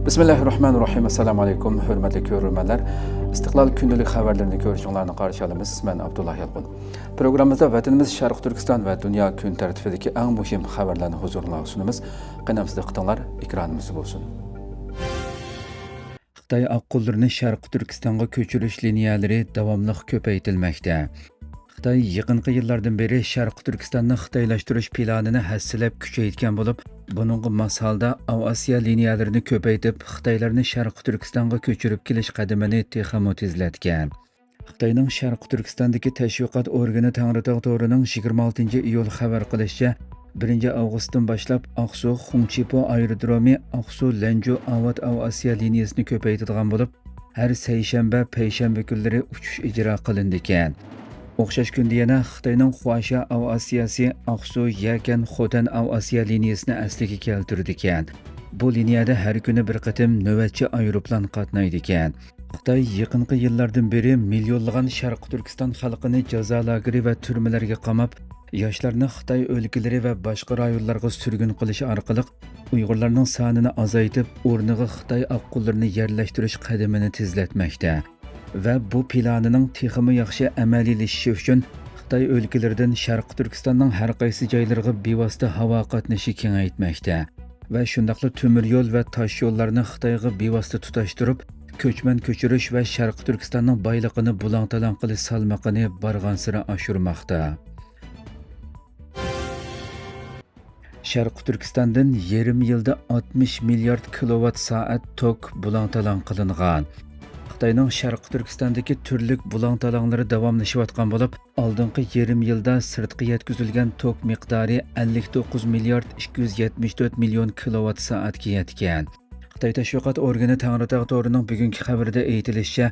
Bismillahirrahmanirrahim. Assalamu alaykum. Hürmetli görürmenler. İstiklal günlük haberlerini görüşünlerini karşı alımız. Ben Abdullah Yalqın. Programımızda vatanımız Şarkı Türkistan ve dünya gün tertibideki en mühim haberlerini huzuruna sunumuz. Qınamsızlı qıtanlar ikranımız olsun. Xitay аққулlarını Şarkı Türkistan'a köçürüş liniyaları davamlıq köpeytilmekte. Xitay yaqinqi yıllardan beri Şarkı Türkistan'ı Xitaylaştırış planını hassilab küçeytken bulup, bununla masalda Avasiya liniyalarini köpeytip, Xitaylarını Şarkı Türkistan'a köçürüp kelish qadamini texmo tezlatgan. Xitayning Şarkı Türkistan'daki teşviqat organi Tangritog to'rining 26 iyul xabar qilishicha, 1 avgustdan boshlab Aqsu Xungchipo aerodromi Aqsu Lanzhou Avat Avasiya liniyasini köpeytadigan bo'lib, har seshanba, payshanba kunlari uchish ijro qilindi ekan. O'xshash kunda yana Xitoyning Huasha Avasiyasi Aqsu Yakan Xotan Avasiya liniyasini asliga keltirdi ekan. Bu liniyada har kuni bir qatim navbatchi aeroplan qatnaydi ekan. Xitoy yaqinqi yillardan beri millionlagan Sharq Turkiston xalqini jazo lageri va turmalarga qamab, yoshlarni Xitoy o'lkalari va boshqa rayonlarga surgun qilish orqali Uyg'urlarning sonini azaytib, o'rniga Xitoy oqqullarini yerlashtirish qadamini tezlatmoqda. Va bu planining texmi yaxshi amaliylashishi uchun Xitoy o'lkalaridan Sharq Turkistonning har qaysi joylariga bevosita havo qatnashi kengaytmoqda va shundaqla temir yo'l va tosh yo'llarni Xitoyga bevosita tutashtirib, ko'chman ko'chirish va Sharq Turkistonning boyligini bulang-talang qilish salmoqini barg'ansira oshirmoqda. Sharq Turkistondan yarim yilda 60 milliard kilovat soat tok bulang-talang qilingan. Xitoyning Sharq Turkistondagi turlik bulang-talanglari davomlashayotgan bo'lib, oldingi yarim yilda sirtqi yetkazilgan tok miqdori 59 milliard 274 million kilovat soatga yetgan. Xitoy tashviqot organi Tangritog to'rining bugungi xabarida aytilishicha,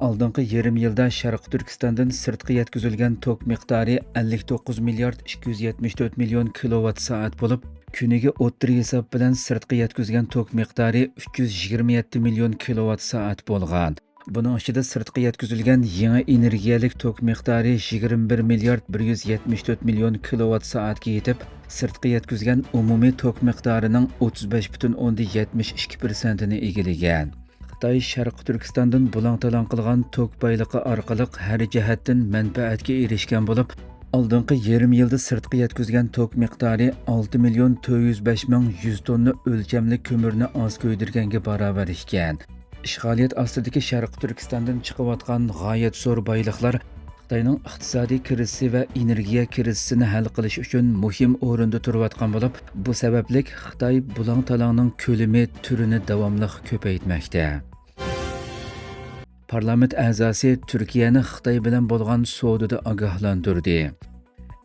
oldingi yarim yilda Sharq Turkistondan sirtqi yetkazilgan tok miqdori 59 milliard 274 million kilovat soat bo'lib, kuniga o'ttir hisob bilan sirtqi yetkazgan tok miqdori 327 million kilovat soat bo'lgan. Buning ichida sirtqi yetkazilgan yangi energiyalik tok miqdori 21 milliard 174 million kilovat soatga yetib, sirtqi yetkazgan umumiy tok miqdorining 35,72%ni egallagan. Xitoy Sharq Turkistondan bulang-talang qilgan tok boyligi orqali har jihatdan manfaatga erishgan bo'lib, oldingi yarim yilda sirtqi yetkazgan tok miqdori 6 million 405 ming 100 tonna o'lchamli ko'mirni oz ko'ydirganga barobar ekan. İşğaliyet ostidagi Sharq Turkistondan chiqayotgan g'oyat zo'r boyliqlar Xitoyning iqtisodiy krizisi va energiya krizisini hal qilish uchun muhim o'rinda turayotgan bo'lib, bu sababli Xitoy bulang-talangning ko'lami turini davomli ko'paytmoqda. Parlament a'zosi Turkiyani Xitoy bilan bo'lgan savdoda ogohlantirdi.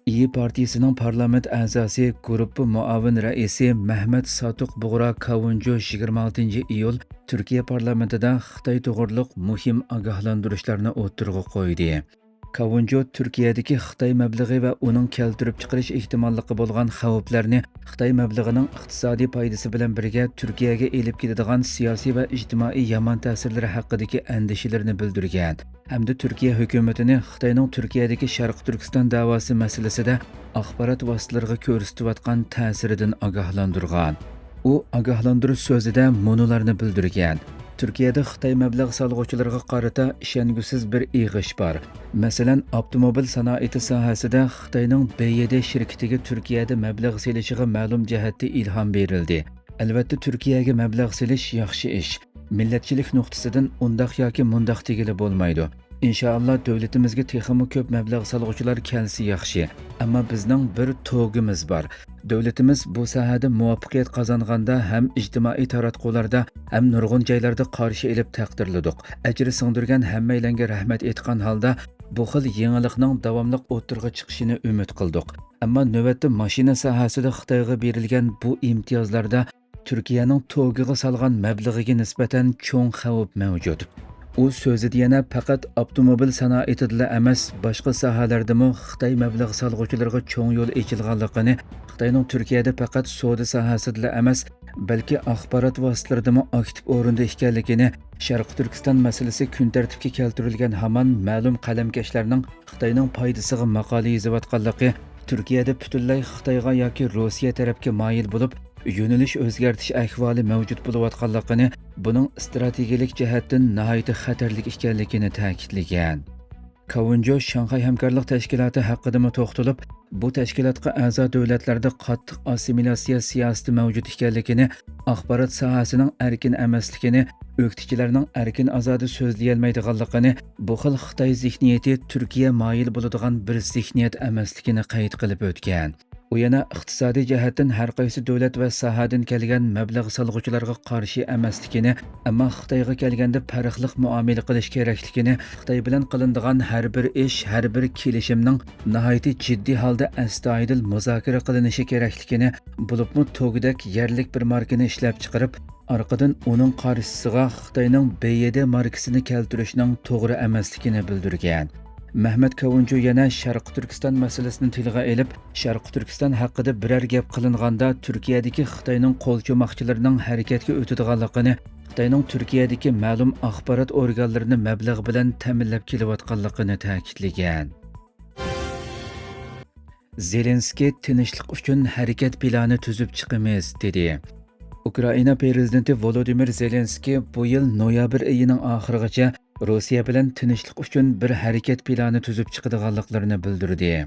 İyi Partisining parlament a'zosi guruhi muavin raisi Mehmet Satuq Bug'ra Kavunjo 26 iyul Türkiye parlamentida Xitoy to'g'riliq muhim ogohlantirishlarni o'tirg'a qo'ydi. Kavunjo Turkiyadagi Xitoy mablag'i va uning keltirib chiqarish ehtimolligi bo'lgan xavflarni Xitoy mablag'ining iqtisodiy foydasi bilan birga Turkiyaga elib keladigan siyosiy va ijtimoiy yomon ta'sirlari haqidagi andishalarini bildirgan. Hamda Turkiya hukumatini Xitoyning Turkiyadagi Sharq Turkiston da'vosi masalasida axborot vositalariga ko'rsatayotgan ta'siridan ogohlantirgan. U ogohlantirish so'zida monolarni bildirgan. Turkiyada Xitoy mablag' solg'uvchilariga qarata ishongusiz bir ig'ish bor. Masalan, avtomobil sanoati sohasida Xitoyning BYD shirkatiga Turkiyada mablag' selishiga ma'lum jihatda ilhom berildi. Albatta, Turkiyaga mablag' selish yaxshi ish. Millatchilik nuqtasidan undaq yoki mundaq tegili bo'lmaydi. İnşallah davlatimizga texmi ko'p mablag' solg'uvchilar kelsa yaxshi. Ammo bizning bir to'g'imiz bor. Davlatimiz bu sohada muvaffaqiyat qozonganda ham ijtimoiy taratqularda, ham nurg'un joylarda qarshi elib taqdirladik. Ajri singdirgan hammalarga rahmat aytgan holda bu xil yangilikning davomli o'tirg'a chiqishini umid qildik. Ammo navbatda mashina sohasida Xitoyga berilgan bu imtiyozlarda Turkiyaning to'g'iga solgan mablag'iga nisbatan cho'ng xavf mavjud. U so'zida yana faqat avtomobil sanoatida emas, boshqa sohalardami Xitoy mablag' solg'uvchilariga cho'ng yo'l ochilganligini, Xitoyning Turkiyada faqat savdo sohasida emas, balki axborot vositalaridami aktiv o'rinda ekanligini, Sharq Turkiston masalasi kun tartibga keltirilgan hamon ma'lum qalamkashlarning Xitoyning foydasiga maqola yozayotganligi, Turkiyada butunlay Xitoyga yoki Rossiya tarafga moyil bo'lib, yo'nalish o'zgartish ahvoli mavjud bo'layotganligini, buning strategik jihatdan nihoyat xatarli ekanligini ta'kidlagan. Kavunjo Shanxay hamkorlik tashkiloti haqida to'xtalib, bu tashkilotga a'zo davlatlarda qattiq assimilyatsiya siyosati mavjud ekanligini, axborot sohasining erkin emasligini, o'qituvchilarning erkin azodi so'zlayolmaydiganligini, bu xil Xitoy zihniyati Turkiya moyil bo'ladigan bir zihniyat emasligini qayd qilib o'tgan. U yana iqtisodiy jihatdan har qaysi davlat va sohadan kelgan mablag' solg'uvchilarga qarshi emasligini, ammo Xitoyga kelganda farqli muomala qilish kerakligini, Xitoy bilan qilinadigan har bir ish, har bir kelishimning nihoyat jiddiy holda astoydil muzokara qilinishi kerakligini, bo'libmi to'g'dak yerlik bir markani ishlab chiqarib, orqadan uning qarshisiga Xitoyning BYD markasini keltirishning to'g'ri emasligini bildirgan. Mehmet Kavuncu yana Sharq Turkiston masalasini tilga elib, Sharq Turkiston haqida biror gap qilinganda Turkiyadagi Xitoyning qo'l cho'moqchilarining harakatga o'tadiganligini, Xitoyning Turkiyadagi ma'lum axborot organlarini mablag' bilan ta'minlab kelayotganligini ta'kidlagan. Zelenskiy tinchlik uchun harakat plani tuzib chiqamiz dedi. Ukraina prezidenti Volodymyr Zelenskiy bu yil noyabr oyining oxirigacha Rossiya bilan tinchlik uchun bir harakat plani tuzib chiqadiganliklarini bildirdi.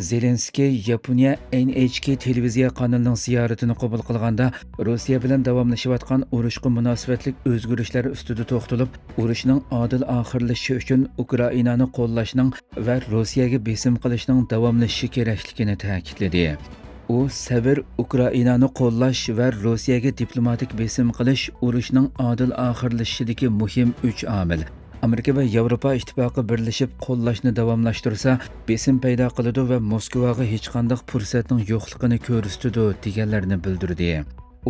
Zelenskiy Yaponiya NHK televiziya kanalining ziyoratini qabul qilganda Rossiya bilan davomlashayotgan urushga munosabatli o'zgarishlar ustida to'xtalib, urushning adil oxirlashishi uchun Ukrainani qo'llashning va Rossiyaga besim qilishning davomlashishi kerakligini ta'kidladi. U sabr, Ukrainani qo'llash va Rossiyaga diplomatik besim qilish urushning adil oxirlashishidagi muhim 3 omil. Amerika va Yevropa ittifoqi birlashib qo'llashni davomlashtirsa, besim paydo qiladi va Moskvaga hech qanday fursatning yo'qligini ko'rsatadi deganlarini bildirdi.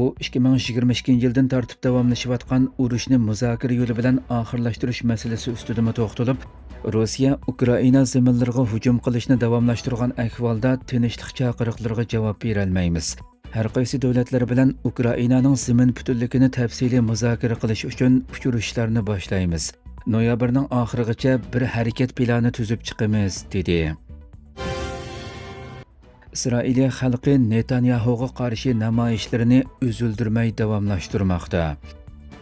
U 2022-yildan tortib davomlashayotgan urushni muzokara yo'li bilan oxirlashtirish masalasi ustida to'xtalib, Rossiya Ukraina zaminlariga hujum qilishni davomlashtirgan ahvolda tinchlik chaqiriqlariga javob bera olmaymiz. Har qaysi davlatlar bilan Ukrainaning zamin butunligini tafsiliy muzokara qilish uchun uchrashishlarni boshlaymiz. Noyabrning oxirigacha bir harakat plani tuzib chiqamiz dedi. Isroiliya xalqi Netanyahuga qarshi namoyishlarini uzildirmay davomlashtirmoqda.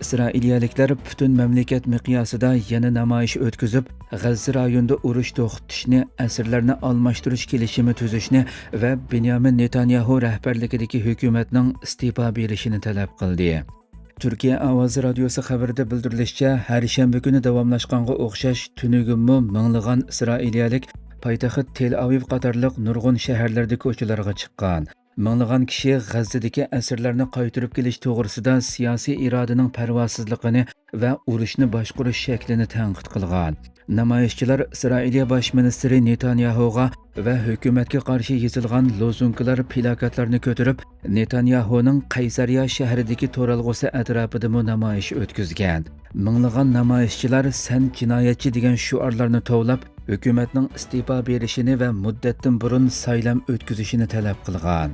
Isroiliyaliklar butun mamlakat miqyosida yana namoyish o'tkazib, G'azza rayonida urush to'xtatishni, asirlarni almashtirish kelishimi tuzishni va Benyamin Netanyahu rahbarligidagi hukumatning iste'fo berishini talab qildi. Turkiya Ovozi radiosi xabarida bildirilishicha, har shanba kuni davomlashganga o'xshash tunugimmi minglagan Isroiliyalik poytaxt Tel Aviv qatorliq nurg'un shaharlarda ko'chalarga chiqqan. Minglagan kishi G'azzadagi asirlarni qaytarib kelish to'g'risida siyosiy irodaning parvosizligini va urushni boshqarish shaklini tanqid qilgan. Namoyishchilar Isroiliya bosh ministri Netanyahuga va hukumatga qarshi yozilgan lozunkalar, plakatlarni ko'tarib, Netanyahuning Qaysariya shahridagi to'ralg'usi atrofida namoyish o'tkazgan. Minglagan namoyishchilar "Sen jinoyatchi" degan shiorlarni tovlab, hukumatning iste'fo berishini va muddatdan burun saylam o'tkazishini talab qilgan.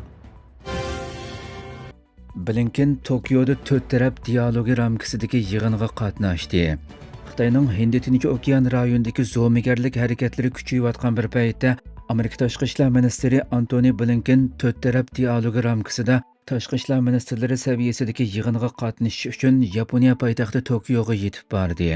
Blinken Tokioda 4 taraf dialogi ramkasidagi yig'inga qatnashdi. Xitoyning Hind-Tinch okean rayonidagi zo'migarlik harakatlari kuchayayotgan bir paytda Amerika tashqi ishlar ministri Antony Blinken 4 taraf dialogi ramkasida tashqi ishlar ministrlari saviyasidagi yig'inga qatnashish uchun Yaponiya poytaxti Tokioga yetib bordi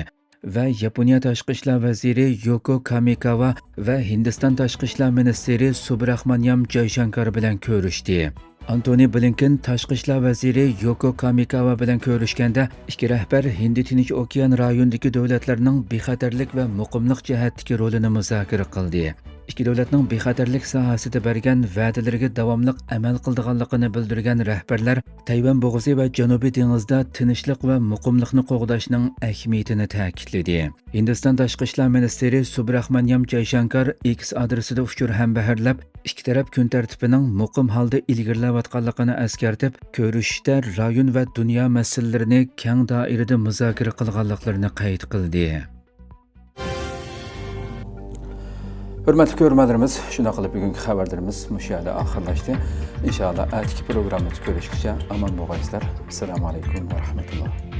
va Yaponiya tashqi ishlar vaziri Yoko Kamikawa va Hindiston tashqi ishlar ministri Subrahmanyam Jaishankar bilan ko'rishdi. Antony Blinken tashqi ishlar vaziri Yoko Kamikawa bilan ko'rishganda, ikki rahbar Hind-Tinch okean rayonidagi davlatlarning bexatarlik va muqimlik jihatdagi rolini muzokara qildi. Ikki davlatning bexatarlik sohasida bergan va'dalariga davomli amal qilganligini bildirgan rahbarlar Tayvan bo'g'ozi va Janubiy dengizda tinchlik va muqimlikni qo'g'dashning ahamiyatini ta'kidladi. Hindiston tashqi ishlar ministri Subrahmanyam Jaishankar X adresida uchur ham baharlab, ikki taraf kun tartibining muqim holda ilgarilayotganligini eskartib, ko'rishishda rayon va dunyo masalalarini keng doirada muzokara qilganliklarini qayd qildi. Hurmatli ko'ruvchilarimiz, shuna qilib bugungi xabarlarimiz mushayada oxirlashdi. Inshaalloh atiki programmada ko'rishguncha omon bo'linglar. Assalomu alaykum va rahmatulloh.